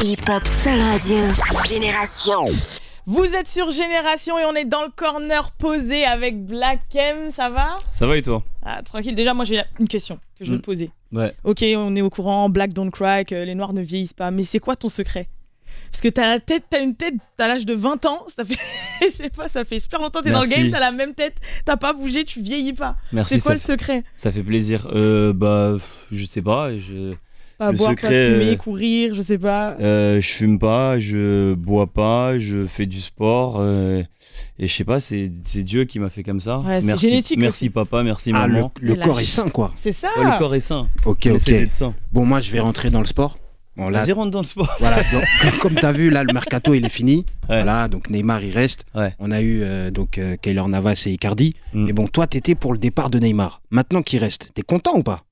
Hip-Hop Seul Radio. Génération. Vous êtes sur Génération et on est dans le corner posé avec Black M, ça va ? Ça va et toi ? Ah, tranquille, déjà moi j'ai une question que je veux te poser. Ouais. Ok, on est au courant, Black don't cry, que les noirs ne vieillissent pas, mais c'est quoi ton secret ? Parce que t'as une tête, t'as l'âge de 20 ans, ça fait, je sais pas, ça fait super longtemps que t'es dans le game, t'as la même tête, t'as pas bougé, tu vieillis pas. Merci. C'est quoi le secret ? Ça fait plaisir. Je sais pas. Pas le boire, secret, pas fumer, courir, je sais pas. Je fume pas, je bois pas, je fais du sport. Et je sais pas, c'est Dieu qui m'a fait comme ça. Ouais, c'est merci, génétique merci aussi. Papa, merci maman. Le corps est sain, quoi. C'est ça. Ouais, le corps est sain. Ok. D'être sain. Bon, moi, je vais rentrer dans le sport. Bon, là, Vas-y, rentre dans le sport. voilà, donc, comme tu as vu, là, le mercato, il est fini. Ouais. Voilà, donc Neymar, il reste. Ouais. On a eu Keylor Navas et Icardi. Et bon, toi, tu étais pour le départ de Neymar. Maintenant qu'il reste, t'es content ou pas ?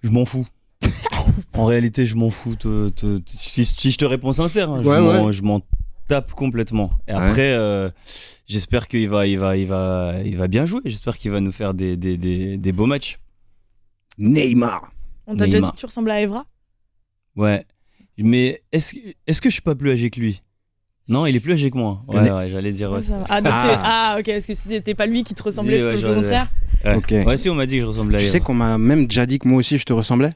Je m'en fous. En réalité, je m'en fous. Si je te réponds sincère, hein, je m'en tape complètement. Et après, j'espère qu'il va bien jouer. J'espère qu'il va nous faire des beaux matchs. Neymar. On t'a déjà dit que tu ressembles à Evra ? Ouais. Mais est-ce que je suis pas plus âgé que lui ? Non, il est plus âgé que moi. Ouais, j'allais dire. Ouais. Ok, parce que si c'était pas lui qui te ressemblait, plutôt le contraire. Ouais. Ok. Ouais, si, on m'a dit que je ressemblais à Tu Evra. sais qu'on m'a même déjà dit que moi aussi, je te ressemblais ?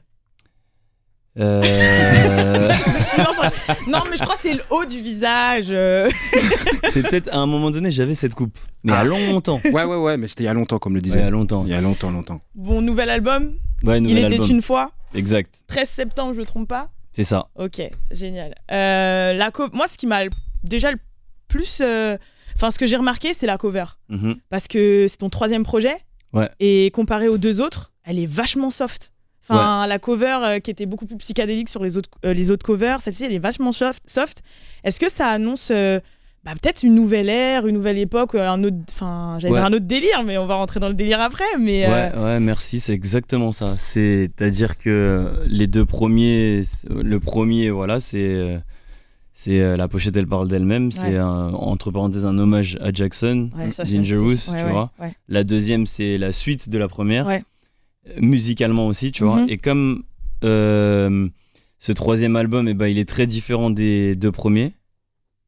Non, mais je crois que c'est le haut du visage. C'est peut-être à un moment donné, j'avais cette coupe. Mais à longtemps. Ouais, mais c'était il y a longtemps, comme le disait. Ouais, à longtemps. Il y a longtemps. Bon, nouvel album. Ouais, Il était une fois. Exact. 13 septembre, je me trompe pas. C'est ça. Ok, génial. Moi, ce qui m'a déjà le plus... Enfin, ce que j'ai remarqué, c'est la cover. Mm-hmm. Parce que c'est ton 3e projet. Ouais. Et comparé aux 2 autres, elle est vachement soft. Enfin, la cover qui était beaucoup plus psychédélique sur les autres covers, celle-ci, elle est vachement soft. Est-ce que ça annonce peut-être une nouvelle ère, une nouvelle époque, dire un autre délire, mais on va rentrer dans le délire après. Mais Ouais, merci, c'est exactement ça. C'est-à-dire que les 2 premiers, le premier, voilà, c'est la pochette, elle parle d'elle-même. C'est entre parenthèses un hommage à Jackson, Dangerous, tu vois. Ouais. La deuxième, c'est la suite de la première. Ouais. Musicalement aussi, tu vois. Et comme ce 3e album, il est très différent des 2 premiers.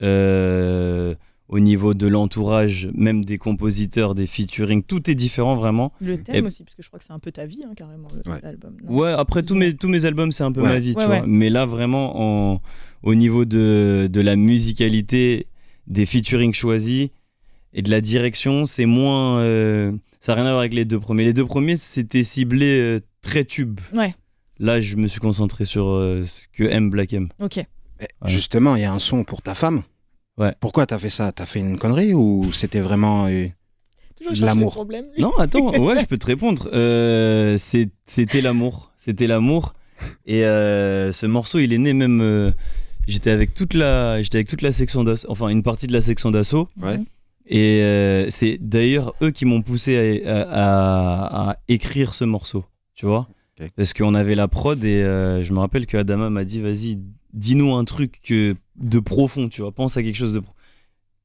Au niveau de l'entourage, même des compositeurs, des featuring, tout est différent vraiment. Le thème aussi, parce que je crois que c'est un peu ta vie, carrément, l'album. Non, ouais, après tous mes albums, c'est un peu ma vie, tu vois. Mais là, vraiment, au niveau de la musicalité, des featuring choisis et de la direction, c'est moins... ça n'a rien à voir avec les 2 premiers. Les 2 premiers, c'était ciblé très tube. Ouais. Là, je me suis concentré sur ce que aime Black M. Ok. Ouais. Justement, il y a un son pour ta femme. Ouais. Pourquoi t'as fait ça ? T'as fait une connerie ou c'était vraiment de l'amour ? Non, attends, je peux te répondre. C'était l'amour. C'était l'amour. Et ce morceau, il est né même... j'étais avec toute la section d'assaut, enfin une partie de la section d'assaut. Ouais. Et c'est d'ailleurs eux qui m'ont poussé à écrire ce morceau, tu vois. Okay. Parce qu'on avait la prod et je me rappelle que Adama m'a dit vas-y, dis-nous un truc de profond, tu vois, pense à quelque chose de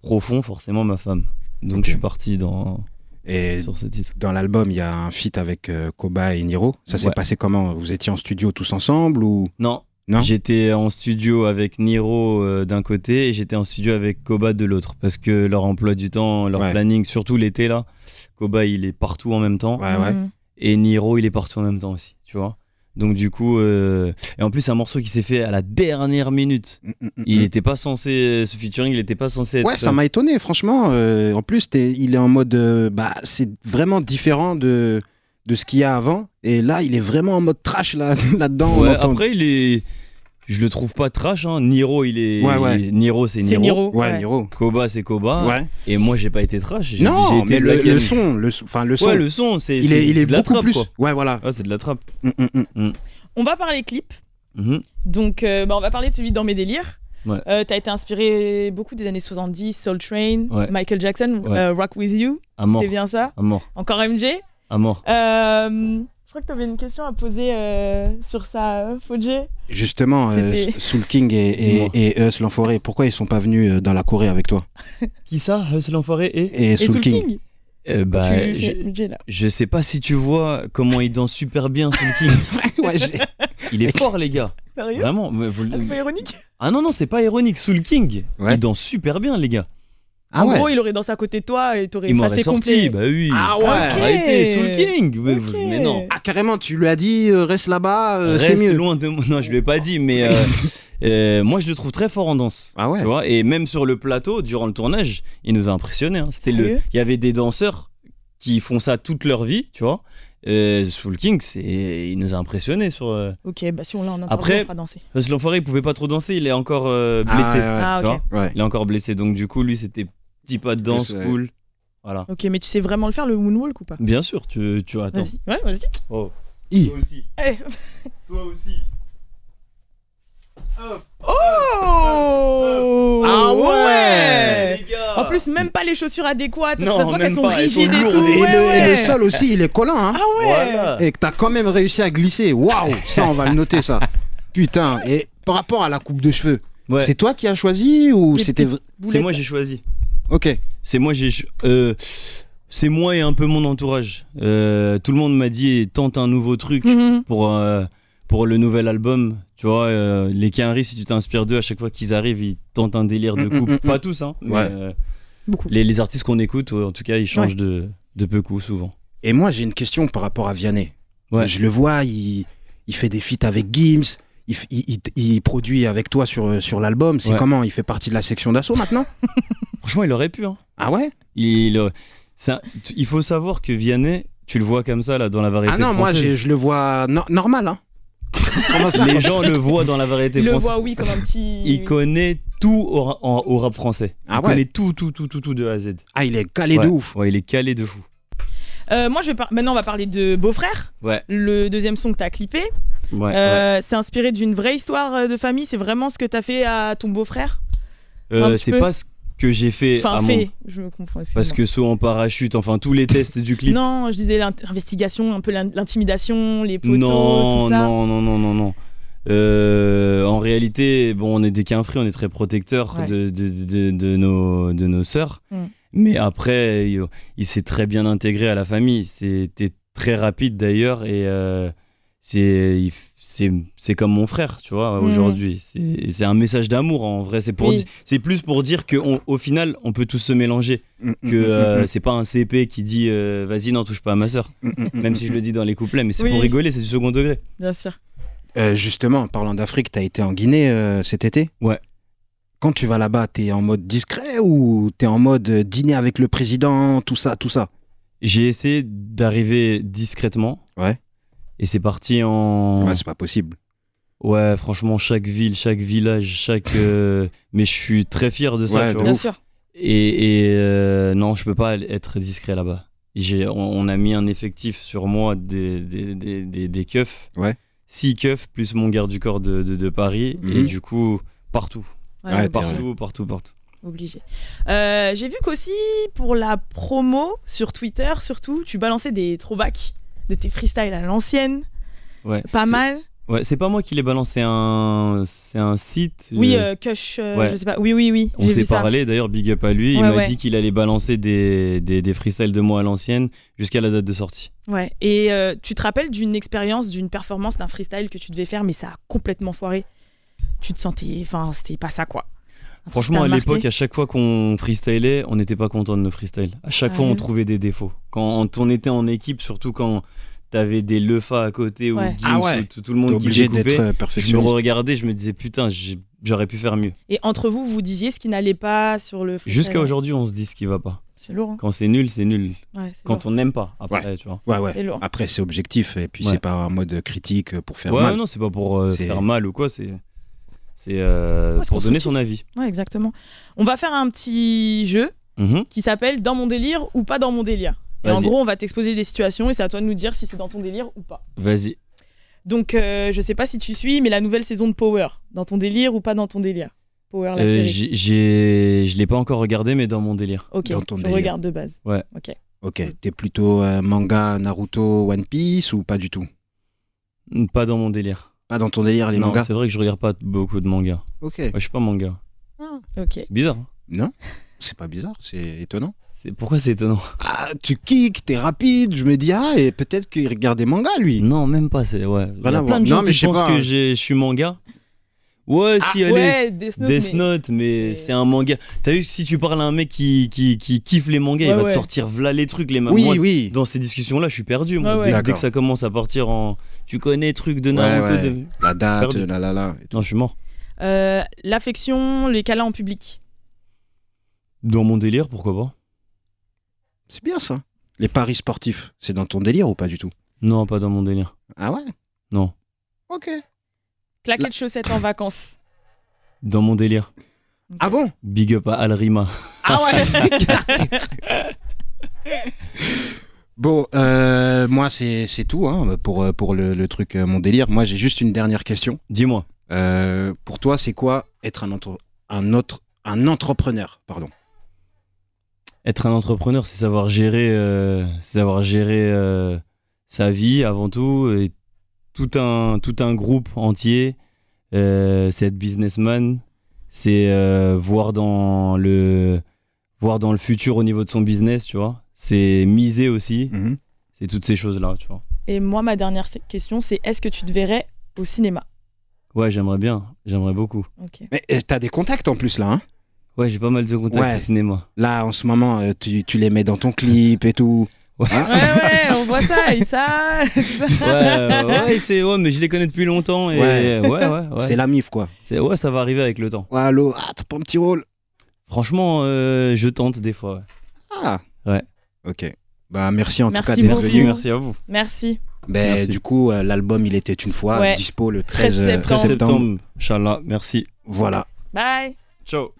profond, forcément ma femme. Donc je suis parti sur ce titre. Dans l'album, il y a un feat avec Koba et Niro. Ça s'est passé comment ? Vous étiez en studio tous ensemble ou... Non, j'étais en studio avec Niro d'un côté et j'étais en studio avec Koba de l'autre. Parce que leur emploi du temps, leur planning, surtout l'été là, Koba il est partout en même temps. Et Niro il est partout en même temps aussi, tu vois. Donc du coup, et en plus c'est un morceau qui s'est fait à la dernière minute. Il n'était pas censé, ce featuring, il n'était pas censé être... Ouais, ça m'a étonné, franchement. En plus, il est en mode, c'est vraiment différent de ce qu'il y a avant. Et là, il est vraiment en mode trash là-dedans. Ouais, après, je le trouve pas trash, hein. Niro, Niro, c'est Niro. Ouais, Niro. Koba, c'est Koba. Ouais. Et moi, j'ai pas été trash. Non, mais le son. Ouais, le son, il est de la beaucoup trappe, plus. Quoi. Ouais, voilà. Ouais, c'est de la trappe. On va parler clip. Donc, on va parler de celui Dans mes délires. Ouais. T'as été inspiré beaucoup des années 70, Soul Train, Michael Jackson, Rock With You. Amor. C'est bien ça. Amor. Encore MJ. Amor. Je crois que tu avais une question à poser sur ça, Fodjé. Justement, Soul King et Us l'Enfoiré, pourquoi ils sont pas venus dans la Corée avec toi ? Qui ça, Us l'Enfoiré et Soul King. Bah, Tu fais le budget, là. je sais pas si tu vois comment il danse super bien Soul King. Ouais, Il est fort, les gars. Sérieux? Vraiment. Mais vous- Ah, c'est pas ironique? Ah non, non, c'est pas ironique. Soul King, Ouais. il danse super bien, les gars. Ah En ouais. gros, il aurait dansé à côté de toi et t'aurais Il m'aurait effacé sorti, complet. bah oui. Ah ouais. Arrêtez, Soul King. Ok. Mais non. Ah carrément, tu lui as dit reste là-bas, c'est Reste mieux. loin de moi. Non, je lui ai pas dit, mais moi, je le trouve très fort en danse. Ah ouais. Tu vois, et même sur le plateau, durant le tournage, il nous a impressionnés. Hein. Sérieux? Il y avait des danseurs qui font ça toute leur vie, tu vois. Soul King, il nous a impressionnés sur. Ok, bah si on l'a en interview, Après- on fera danser. Parce que l'enfoiré, il pouvait pas trop danser, il est encore blessé. Ah, tu ok. vois. Ouais. Il est encore blessé, donc du coup, lui, c'était petit pas de danse, Plus, ouais. cool. Voilà. Ok, mais tu sais vraiment le faire, le moonwalk ou pas? Bien sûr, tu attends. Vas-y. Ouais, vas-y. Oh. I. Toi aussi. Eh. Toi aussi. Oh! Ah ouais! Les gars. En plus, même pas les chaussures adéquates. Non, ça se voit qu'elles même sont pas, elles sont rigides et lourdes. tout. Et, Ouais, le, et le ouais. sol aussi, il est collant, hein. Ah ouais! Voilà. Et que t'as quand même réussi à glisser. Waouh, ça, on va le noter, ça. Putain. Et par rapport à la coupe de cheveux, Ouais. c'est toi qui as choisi ou Les c'était. petites C'est boulettes. moi j'ai choisi. Ok. C'est moi c'est moi et un peu mon entourage. Tout le monde m'a dit tente un nouveau truc Mhm. pour le nouvel album. Tu vois, les Quinry, si tu t'inspires d'eux, à chaque fois qu'ils arrivent, ils tentent un délire de coupe. Pas tous, hein. Mais, Ouais. Beaucoup. les artistes qu'on écoute, en tout cas, ils changent de peu coups souvent. Et moi, j'ai une question par rapport à Vianney. Ouais. Je le vois, il fait des feats avec Gims. Il produit avec toi sur l'album. C'est Ouais. comment? Il fait partie de la section d'assaut maintenant? Franchement, il aurait pu. Hein. Ah ouais? Il faut savoir que Vianney, tu le vois comme ça là dans la variété Ah non, moi française. je le vois normal. Hein. Comment ça? Les gens le voient dans la variété Il le française. voit, oui, comme un petit. Il connaît tout au rap français. Ah Il ouais. connaît tout de A à Z. Ah, il est calé Ouais. de ouf. Ouais, il est calé de fou. Moi, maintenant, on va parler de Beau-frère, Ouais. le deuxième son que t'as clippé. Ouais. C'est inspiré d'une vraie histoire de famille. C'est vraiment ce que t'as fait à ton beau-frère. un petit C'est peu. pas ce que j'ai fait Enfin, à mon... fait. Je me confonds. Parce excuse-moi. que saut en parachute, enfin tous les tests du clip. Non, je disais l'investigation, un peu l'intimidation, les poteaux, non, tout ça. non. En réalité, bon, on est des Quinfri, on est très protecteurs Ouais. de nos sœurs. Mm. Mais après, il s'est très bien intégré à la famille. C'était très rapide d'ailleurs. Et c'est comme mon frère, tu vois, aujourd'hui. C'est un message d'amour, en vrai. Oui. C'est plus pour dire qu'au final, on peut tous se mélanger. Que c'est pas un CP qui dit vas-y, n'en touche pas à ma sœur. Même si je le dis dans les couplets, mais c'est Oui. pour rigoler, c'est du second degré. Bien sûr. Justement, en parlant d'Afrique, t'as été en Guinée cet été? Ouais. Quand tu vas là-bas, t'es en mode discret ou t'es en mode dîner avec le président, tout ça? J'ai essayé d'arriver discrètement. Ouais. Et c'est parti en... Ouais, c'est pas possible. Ouais, franchement, chaque ville, chaque village, mais je suis très fier de ça, Ouais, tu de vois. Bien ouf. Euh, sûr. Et non, je peux pas être discret là-bas. On a mis un effectif sur moi des keufs. Ouais. 6 keufs plus mon garde du corps de Paris. Mhm. Et du coup, partout. Ouais, Ouais, obligé. Partout. Obligé. J'ai vu qu'aussi, pour la promo, sur Twitter surtout, tu balançais des throwbacks de tes freestyles à l'ancienne. Ouais. Pas mal. Ouais, c'est pas moi qui l'ai balancé, c'est un site. Oui, Kush, ouais. je sais pas. Oui. On j'ai s'est vu ça. parlé, d'ailleurs, big up à lui. Il Ouais, m'a ouais. dit qu'il allait balancer des freestyles de moi à l'ancienne jusqu'à la date de sortie. Ouais. Et tu te rappelles d'une expérience, d'une performance, d'un freestyle que tu devais faire, mais ça a complètement foiré. Tu te sentais. Enfin, c'était pas ça, quoi. Un truc Franchement, qui à t'a l'époque, marqué. à chaque fois qu'on freestylait, on n'était pas content de nos freestyles. À chaque Ah fois, on ouais. trouvait des défauts. Quand on était en équipe, surtout quand t'avais des Lefa à côté ou Ouais. Gims Ah ouais. ou tout le monde T'es qui obligé découpait, d'être je me perfectionniste. regardais, je me disais putain, j'aurais pu faire mieux. Et entre vous, vous disiez ce qui n'allait pas sur le freestyle. Jusqu'à aujourd'hui, on se dit ce qui va pas. C'est lourd, hein. Quand c'est nul, c'est nul. Ouais, c'est Quand lourd. on n'aime pas, après, tu vois. Ouais. C'est lourd. Après, c'est objectif et puis Ouais. c'est pas en mode critique pour faire Ouais, mal. non, c'est pas pour C'est- faire mal ou quoi, c'est c'est pour donner constructif. son avis. Ouais, exactement. On va faire un petit jeu Mhm. qui s'appelle Dans mon délire ou pas dans mon délire. Et en Vas-y. gros, on va t'exposer des situations et c'est à toi de nous dire si c'est dans ton délire ou pas. Vas-y. Donc, je sais pas si tu suis, mais la nouvelle saison de Power, dans ton délire ou pas dans ton délire? Power, la série. Je l'ai pas encore regardé, mais dans mon délire. Ok, Dans ton je délire. regarde de base. Ouais. Ok. Ok, t'es plutôt manga, Naruto, One Piece ou pas du tout? Pas dans mon délire. Pas dans ton délire les Non, mangas? c'est vrai que je regarde pas beaucoup de mangas. Ok. Ouais, je suis pas manga. Ok. Bizarre. Hein. Non, c'est pas bizarre, c'est étonnant. Pourquoi c'est étonnant? Ah, tu kicks, t'es rapide. Je me dis, et peut-être qu'il regarde des mangas, lui. Non, même pas. Ouais. Il y Rien a à plein voir. de gens Non, mais qui je sais pensent pas. que je suis manga. Ouais, si, allez. Ouais, Death Note. Death Note, mais c'est un manga. T'as vu que si tu parles à un mec qui kiffe les mangas, il va te sortir v'là les trucs. Oui, moi, oui. dans ces discussions-là, je suis perdu. Moi. Ouais, ouais. Dès que ça commence à partir en. Tu connais trucs de Naruto. Ouais. La date, Perdu. là. Non, je suis mort. L'affection, les câlins en public. Dans mon délire, pourquoi pas? C'est bien ça. Les paris sportifs, c'est dans ton délire ou pas du tout? Non, pas dans mon délire. Ah ouais? Non. Ok. Claquer de chaussettes en vacances. Dans mon délire. Ah bon? Big up à Alrima. Ah ouais. Bon, moi c'est tout pour le truc mon délire. Moi j'ai juste une dernière question. Dis-moi. Pour toi c'est quoi être un entrepreneur, pardon? Être un entrepreneur, c'est savoir gérer sa vie avant tout, et tout un groupe entier. C'est être businessman, c'est voir dans le futur au niveau de son business, tu vois. C'est miser aussi, c'est toutes ces choses-là, tu vois. Et moi, ma dernière question, c'est est-ce que tu te verrais au cinéma? Ouais, j'aimerais beaucoup. Ok. Mais t'as des contacts en plus là, hein? Ouais, j'ai pas mal de contacts Ouais. au cinéma. Là en ce moment tu les mets dans ton clip et tout. Ouais. Hein? Ouais, on voit ça, et ça. Ouais, mais je les connais depuis longtemps et ouais. C'est la mif quoi. Ouais, ça va arriver avec le temps. Ouais, allô, t'as pas un petit rôle? Franchement, je tente des fois. Ouais. Ah. Ouais. Ok. Bah merci en Merci tout cas d'être beaucoup. venu. Merci à vous. Merci. Ben, Merci. du coup, l'album Il était une fois, Ouais. dispo le 13 13 septembre. septembre. Inch'Allah, merci. Voilà. Bye. Ciao.